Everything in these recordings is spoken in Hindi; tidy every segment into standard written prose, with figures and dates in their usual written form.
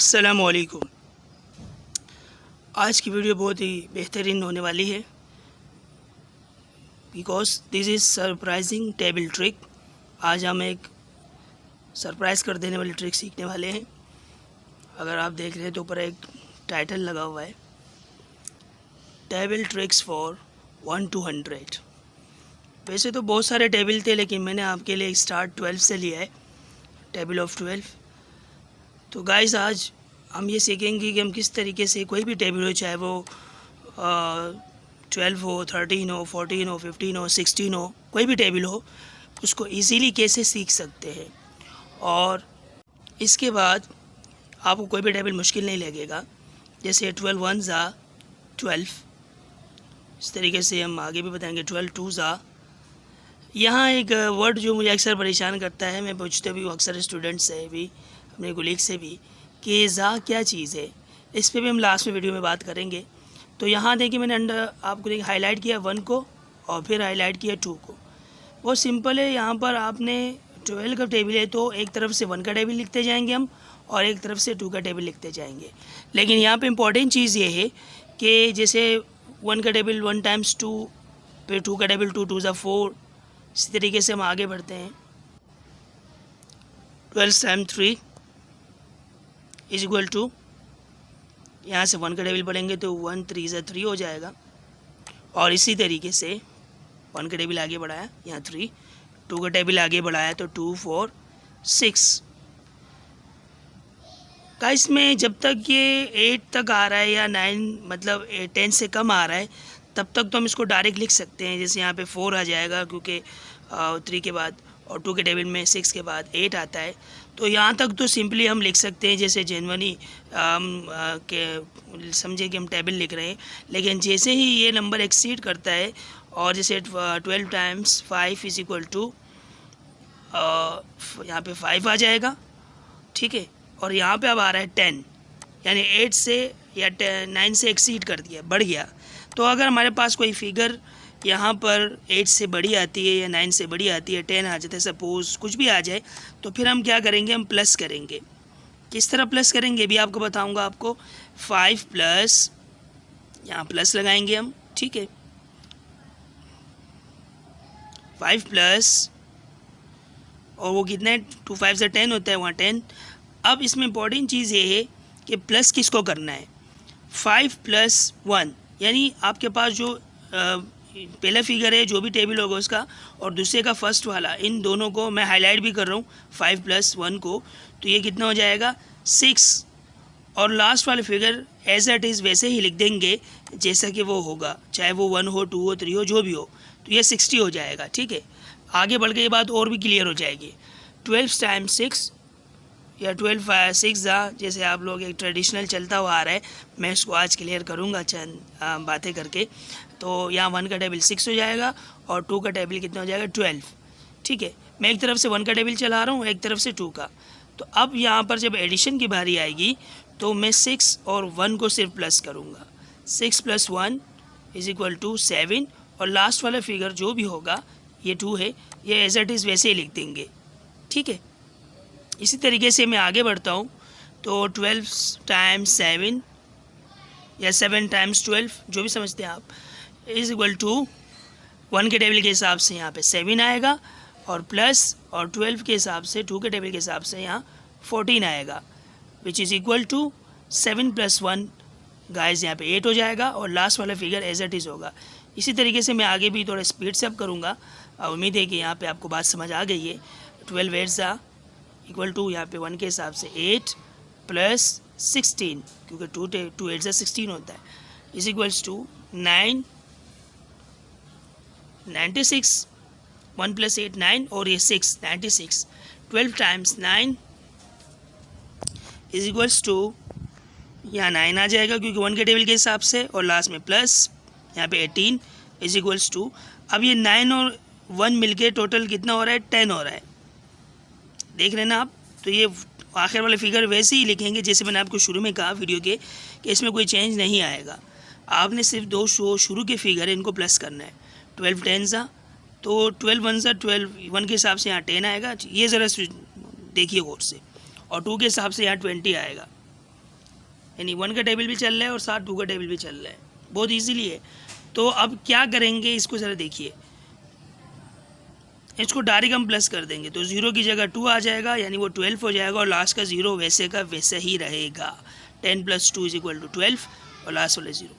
अस्सलामुअलैकुम। आज की वीडियो बहुत ही बेहतरीन होने वाली है because this is surprising table trick. आज हम एक सरप्राइज़ कर देने वाली ट्रिक सीखने वाले हैं। अगर आप देख रहे हैं तो ऊपर एक टाइटल लगा हुआ है, टेबल ट्रिक्स फॉर 1 to 100। वैसे तो बहुत सारे टेबल थे, लेकिन मैंने आपके लिए स्टार्ट 12 से लिया है, टेबल ऑफ 12। तो गाइस, आज हम ये सीखेंगे कि हम किस तरीके से कोई भी टेबल हो, चाहे वो 12 हो, 13 हो, 14 हो, 15 हो, 16 हो, कोई भी टेबल हो, उसको इजीली कैसे सीख सकते हैं। और इसके बाद आपको कोई भी टेबल मुश्किल नहीं लगेगा। जैसे 12 1 ज़ा 12, इस तरीके से हम आगे भी बताएंगे 12 2 ज़ा। यहाँ एक वर्ड जो मुझे अक्सर परेशान करता है, मैं पूछते भी हूँ अक्सर स्टूडेंट्स से भी, अपने कोलीग से भी, कि ज़ा क्या चीज़ है। इस पे भी हम लास्ट में वीडियो में बात करेंगे। तो यहाँ देखिए, मैंने अंडर आपको देखिए हाईलाइट किया 1 को और फिर हाईलाइट किया 2 को। बहुत सिंपल है। यहाँ पर आपने 12 का टेबल है तो एक तरफ से 1 का टेबल लिखते जाएंगे हम, और एक तरफ से 2 का टेबल लिखते जाएंगे। लेकिन यहाँ पे इम्पॉर्टेंट चीज़ ये है कि जैसे 1 का टेबल 1 times 2, फिर 2 का टेबल 2 2 ज़ा 4, इसी तरीके से हम आगे बढ़ते हैं। 12 times 3 इज इक्वल टू, यहाँ से 1 का टेबल पढ़ेंगे तो 1 3 ज़ा 3 हो जाएगा। और इसी तरीके से 1 का टेबल आगे बढ़ाया, यहाँ 3, 2 का टेबल आगे बढ़ाया तो 2 4 6 का। इसमें जब तक ये 8 तक आ रहा है या 9 मतलब 10 से कम आ रहा है, तब तक तो हम इसको डायरेक्ट लिख सकते हैं। जैसे यहाँ पे 4 आ जाएगा क्योंकि 3 के बाद, और 2 के टेबल में 6 के बाद 8 आता है। तो यहाँ तक तो सिंपली हम लिख सकते हैं जैसे जेनवनी के समझे कि हम टेबल लिख रहे हैं। लेकिन जैसे ही ये नंबर एक्सीड करता है, और जैसे 12 times 5 इज इक्वल टू, यहाँ पे 5 आ जाएगा, ठीक है। और यहाँ पे अब आ रहा है 10, यानी 8 से या 9 से एक्सीड कर दिया, बढ़ गया। तो अगर हमारे पास कोई फिगर यहाँ पर 8 से बड़ी आती है या 9 से बड़ी आती है, 10 आ जाता है, सपोज़ कुछ भी आ जाए, तो फिर हम क्या करेंगे, हम प्लस करेंगे। किस तरह प्लस करेंगे भी आपको बताऊंगा आपको। 5 प्लस, यहाँ प्लस लगाएंगे हम, ठीक है। 5 प्लस, और वो कितना है, 2 5 से 10 होता है, वहाँ 10। अब इसमें इम्पॉर्टेंट चीज़ ये है कि प्लस किसको करना है। 5 + 1, यानी आपके पास जो पहला फिगर है, जो भी टेबल होगा उसका, और दूसरे का फर्स्ट वाला, इन दोनों को मैं हाईलाइट भी कर रहा हूँ 5 + 1 को। तो ये कितना हो जाएगा, 6। और लास्ट वाले फिगर एज इट इज़ वैसे ही लिख देंगे जैसा कि वो होगा, चाहे वो 1 हो, 2 हो, 3 हो, जो भी हो। तो ये 60 हो जाएगा, ठीक है। आगे बढ़ के ये बात और भी क्लियर हो जाएगी। 12 times 6 या 12 5 6 ज़ा, जैसे आप लोग एक ट्रेडिशनल चलता हुआ आ रहा है, मैं इसको आज क्लियर करूँगा चंद बातें करके। तो यहाँ 1 का टेबल 6 हो जाएगा और 2 का टेबल कितना हो जाएगा, 12, ठीक है। मैं एक तरफ से 1 का टेबल चला रहा हूँ, एक तरफ से 2 का। तो अब यहाँ पर जब एडिशन की बारी आएगी तो मैं 6 और 1 को सिर्फ प्लस करूँगा। 6 + 1 इज इक्वल टू 7, और लास्ट वाला फिगर जो भी होगा, ये 2 है, ये एज इट इज़ वैसे ही लिख देंगे, ठीक है। इसी तरीके से मैं आगे बढ़ता हूँ। तो 12 times 7 या 7 times 12, जो भी समझते हैं आप, इज़ इक्वल टू 1 के टेबल के हिसाब से यहाँ पे 7 आएगा, और प्लस, और 12 के हिसाब से, 2 के टेबल के हिसाब से यहाँ 14 आएगा, which is equal to 7 + 1 guys, यहाँ पे 8 हो जाएगा, और लास्ट वाला फिगर एज इट इज़ होगा। इसी तरीके से मैं आगे भी थोड़ा स्पीड से अब करूँगा। उम्मीद है कि यहाँ पे आपको बात समझ आ गई है। 12 8 ज़ा इक्वल टू, यहाँ पे 1 के हिसाब से 8 + 16, क्योंकि 2 8 ज़ा 16 होता है, इज इक्वल्स टू 9 96, 1 + 8 9, और ये 6 96। 12 times 9 इज इक्वल्स टू, यहाँ 9 आ जाएगा क्योंकि 1 के टेबल के हिसाब से, और लास्ट में प्लस, यहाँ पे 18 इज इक्वल्स टू, अब ये 9 और 1 मिलके टोटल कितना हो रहा है, 10 हो रहा है, देख रहे हैं ना आप। तो ये आखिर वाले फिगर वैसे ही लिखेंगे जैसे मैंने आपको शुरू में कहा वीडियो के, कि इसमें कोई चेंज नहीं आएगा। आपने सिर्फ 2 शुरू के फिगर है, इनको प्लस करना है। 12 10 ज़ा, तो 12 1 ज़ा 12, 1 के हिसाब से यहाँ 10 आएगा, ये ज़रा देखिए गौर से, और 2 के हिसाब से यहाँ 20 आएगा। यानी 1 का टेबल भी चल रहा है और साथ 2 का टेबल भी चल रहा है, बहुत ईजीली है। तो अब क्या करेंगे, इसको ज़रा देखिए, इसको डायरेक्ट हम प्लस कर देंगे तो 0 की जगह 2 आ जाएगा, यानी वो 12 हो जाएगा और लास्ट का 0 वैसे का वैसे ही रहेगा। 10 + 2 = 12 और लास्ट वाले 0।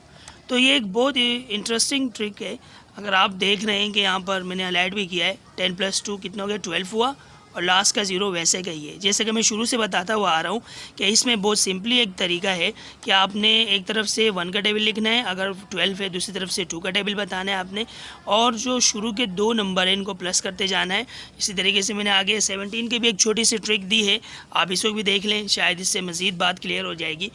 तो ये एक बहुत इंटरेस्टिंग ट्रिक है। अगर आप देख रहे हैं कि यहाँ पर मैंने हाईलाइट भी किया है, 10 + 2 कितना हो गया, 12 हुआ और लास्ट का 0 वैसे का ही है। जैसे कि मैं शुरू से बताता हुआ आ रहा हूँ कि इसमें बहुत सिंपली एक तरीका है कि आपने एक तरफ से 1 का टेबल लिखना है, अगर 12 है दूसरी तरफ से 2 का टेबल बताना है आपने, और जो शुरू के 2 नंबर हैं इनको प्लस करते जाना है। इसी तरीके से मैंने आगे 17 की भी एक छोटी सी ट्रिक दी है, आप इसको भी देख लें, शायद इससे मज़ीद बात क्लियर हो जाएगी।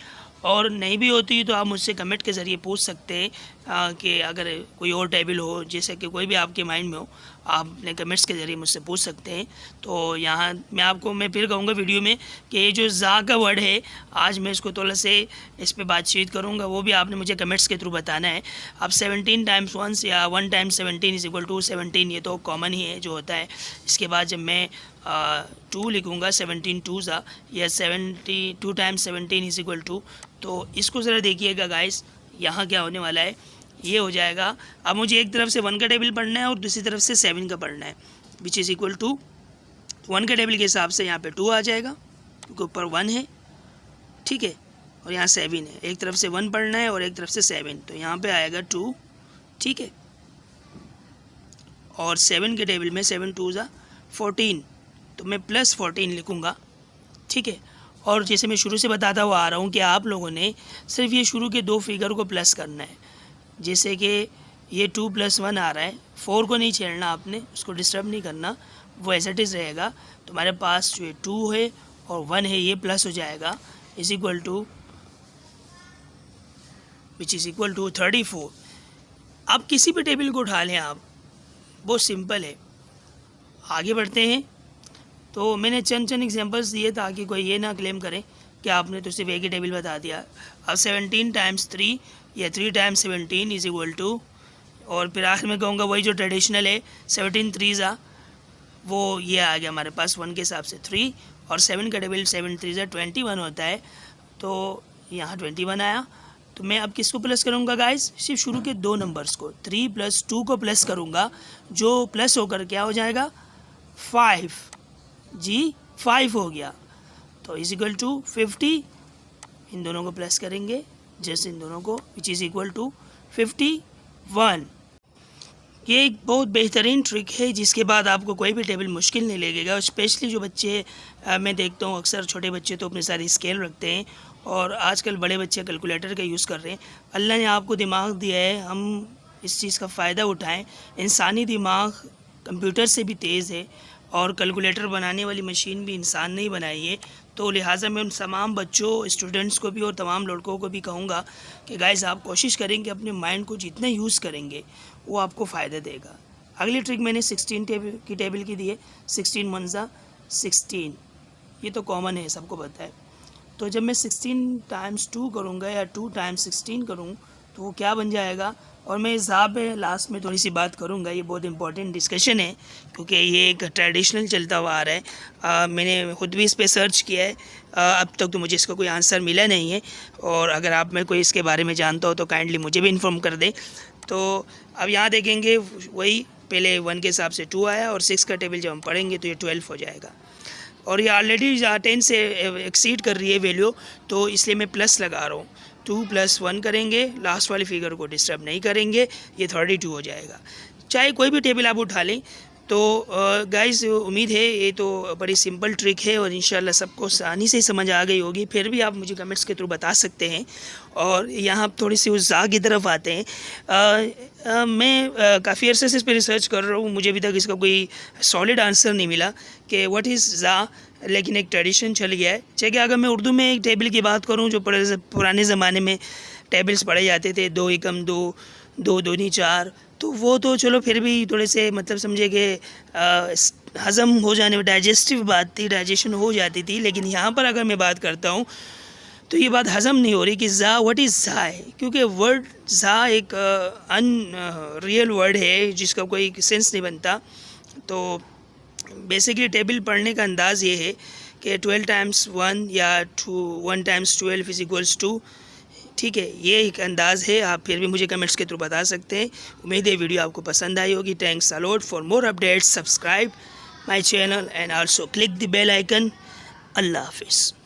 और नहीं भी होती तो आप मुझसे कमेंट के ज़रिए पूछ सकते हैं कि अगर कोई और टेबल हो, जैसे कि कोई भी आपके माइंड में हो, आप अपने कमेंट्स के ज़रिए मुझसे पूछ सकते हैं। तो यहाँ मैं फिर कहूँगा वीडियो में कि ये जो ज़ा का वर्ड है, आज मैं इसको थोड़ा से इस पर बातचीत करूँगा, वो भी आपने मुझे कमेंट्स के थ्रू बताना है। अब 17 × 1 या 1 × 17 = 17, ये तो कॉमन ही है जो होता है। इसके बाद जब मैं 2 लिखूँगा, 17 2 ज़ा, या 2 × 17 = 2, तो इसको ज़रा देखिएगा गाइस, यहाँ क्या होने वाला है, ये हो जाएगा। अब मुझे एक तरफ से 1 का टेबल पढ़ना है और दूसरी तरफ से 7 का पढ़ना है, विच इज़ इक्वल टू 1 के टेबल के हिसाब से यहाँ पे 2 आ जाएगा क्योंकि ऊपर 1 है, ठीक है, और यहाँ 7 है। एक तरफ से 1 पढ़ना है और एक तरफ से 7, तो यहाँ पे आएगा 2, ठीक है। और 7 के टेबल में 7 2 ज़ा 14, तो मैं +14 लिखूँगा, ठीक है। और जैसे मैं शुरू से बताता हुआ आ रहा हूँ कि आप लोगों ने सिर्फ ये शुरू के 2 फिगर को प्लस करना है। जैसे कि ये 2 + 1 आ रहा है, 4 को नहीं छेड़ना आपने, उसको डिस्टर्ब नहीं करना, वो एज इट इज़ रहेगा। तो हमारे पास जो 2 है और 1 है, ये प्लस हो जाएगा, is equal to which is equal to 34। अब किसी भी टेबल को उठा लें आप, बहुत सिंपल है। आगे बढ़ते हैं। तो मैंने चंद एग्जांपल्स दिए ताकि कोई ये ना क्लेम करे कि आपने तो सिर्फ एक ही टेबल बता दिया। अब 17 × 3 या 3 × 17 = और फिर आखिर में कहूँगा वही जो ट्रेडिशनल है, 17 3 ज़ा, वो ये आ गया हमारे पास 1 के हिसाब से 3, और 7 का टेबल 7 3 ज़ा 21 होता है, तो यहाँ 21 आया। तो मैं अब किसको प्लस करूँगा गाइस, सिर्फ शुरू के 2 नंबर्स को, 3 + 2 को प्लस करूँगा, जो प्लस होकर क्या हो जाएगा, 5 जी 5 हो गया। तो इज इक्वल टू 50, इन दोनों को प्लस करेंगे जैसे इन दोनों को, विच इज़ इक्वल टू 51। ये एक बहुत बेहतरीन ट्रिक है जिसके बाद आपको कोई भी टेबल मुश्किल नहीं लगेगा। और स्पेशली जो बच्चे मैं देखता हूँ, अक्सर छोटे बच्चे तो अपने सारे स्केल रखते हैं और आजकल बड़े बच्चे कैलकुलेटर का यूज़ कर रहे हैं। अल्लाह ने आपको दिमाग दिया है, हम इस चीज़ का फ़ायदा उठाएं। इंसानी दिमाग कंप्यूटर से भी तेज़ है और कैलकुलेटर बनाने वाली मशीन भी इंसान ने ही बनाई है। तो लिहाजा मैं उन तमाम बच्चों, स्टूडेंट्स को भी और तमाम लड़कों को भी कहूँगा कि गाइस आप कोशिश करेंगे अपने माइंड को जितना यूज़ करेंगे वो आपको फ़ायदा देगा। अगली ट्रिक मैंने 16 की टेबल की दी है, 16 1 ज़ा 16, ये तो कॉमन है, सबको पता है। तो जब मैं 16 × 2 करूँगा या 2 × 16 करूँ तो वो क्या बन जाएगा। और मैं इस पे लास्ट में थोड़ी सी बात करूँगा, ये बहुत इंपॉर्टेंट डिस्कशन है क्योंकि ये एक ट्रेडिशनल चलता हुआ आ रहा है। मैंने खुद भी इस पे सर्च किया है, अब तक तो मुझे इसका कोई आंसर मिला नहीं है, और अगर आप में कोई इसके बारे में जानता हो तो काइंडली मुझे भी इन्फॉर्म कर दें। तो अब यहाँ देखेंगे वही पहले 1 के हिसाब से 2 आया और 6 का टेबल जब हम पढ़ेंगे तो ये 12 हो जाएगा, और ये ऑलरेडी 10 से एक्सीड कर रही है वैल्यू, तो इसलिए मैं प्लस लगा रहा हूँ। 2 + 1 करेंगे, लास्ट वाले फिगर को डिस्टर्ब नहीं करेंगे, ये 32 हो जाएगा। चाहे कोई भी टेबल आप उठा लें। तो गाइस उम्मीद है ये तो बड़ी सिंपल ट्रिक है और इंशाल्लाह सबको आसानी से समझ आ गई होगी। फिर भी आप मुझे कमेंट्स के थ्रू बता सकते हैं। और यहाँ थोड़ी सी उस ज़ा की तरफ आते हैं। मैं काफ़ी अरसे से इस पर रिसर्च कर रहा हूँ, मुझे अभी तक इसका कोई सॉलिड आंसर नहीं मिला कि व्हाट इज़ ज़ा, लेकिन एक ट्रेडिशन चल गया है। चाहे कि अगर मैं उर्दू में एक टेबल की बात करूँ जो पुराने ज़माने में टेबल्स पढ़े जाते थे, 2 एकम 2, 2 दूनी 4, तो वो तो चलो फिर भी थोड़े से मतलब समझे कि हज़म हो जाने में डाइजेस्टिव बात थी, डाइजेशन हो जाती थी। लेकिन यहाँ पर अगर मैं बात करता हूँ तो ये बात हज़म नहीं हो रही कि ज़ा व्हाट इज़ ज़ा है, क्योंकि वर्ड ज़ा एक रियल वर्ड है जिसका कोई सेंस नहीं बनता। तो बेसिकली टेबल पढ़ने का अंदाज़ ये है कि 12 टाइम्स 1 या 1 टाइम्स 12 इज इक्वल्स टू, ठीक है, ये एक अंदाज़ है। आप फिर भी मुझे कमेंट्स के थ्रू बता सकते हैं। उम्मीद है वीडियो आपको पसंद आई होगी। Thanks a lot. For more updates subscribe my channel and also click the bell icon. अल्लाह हाफिज़।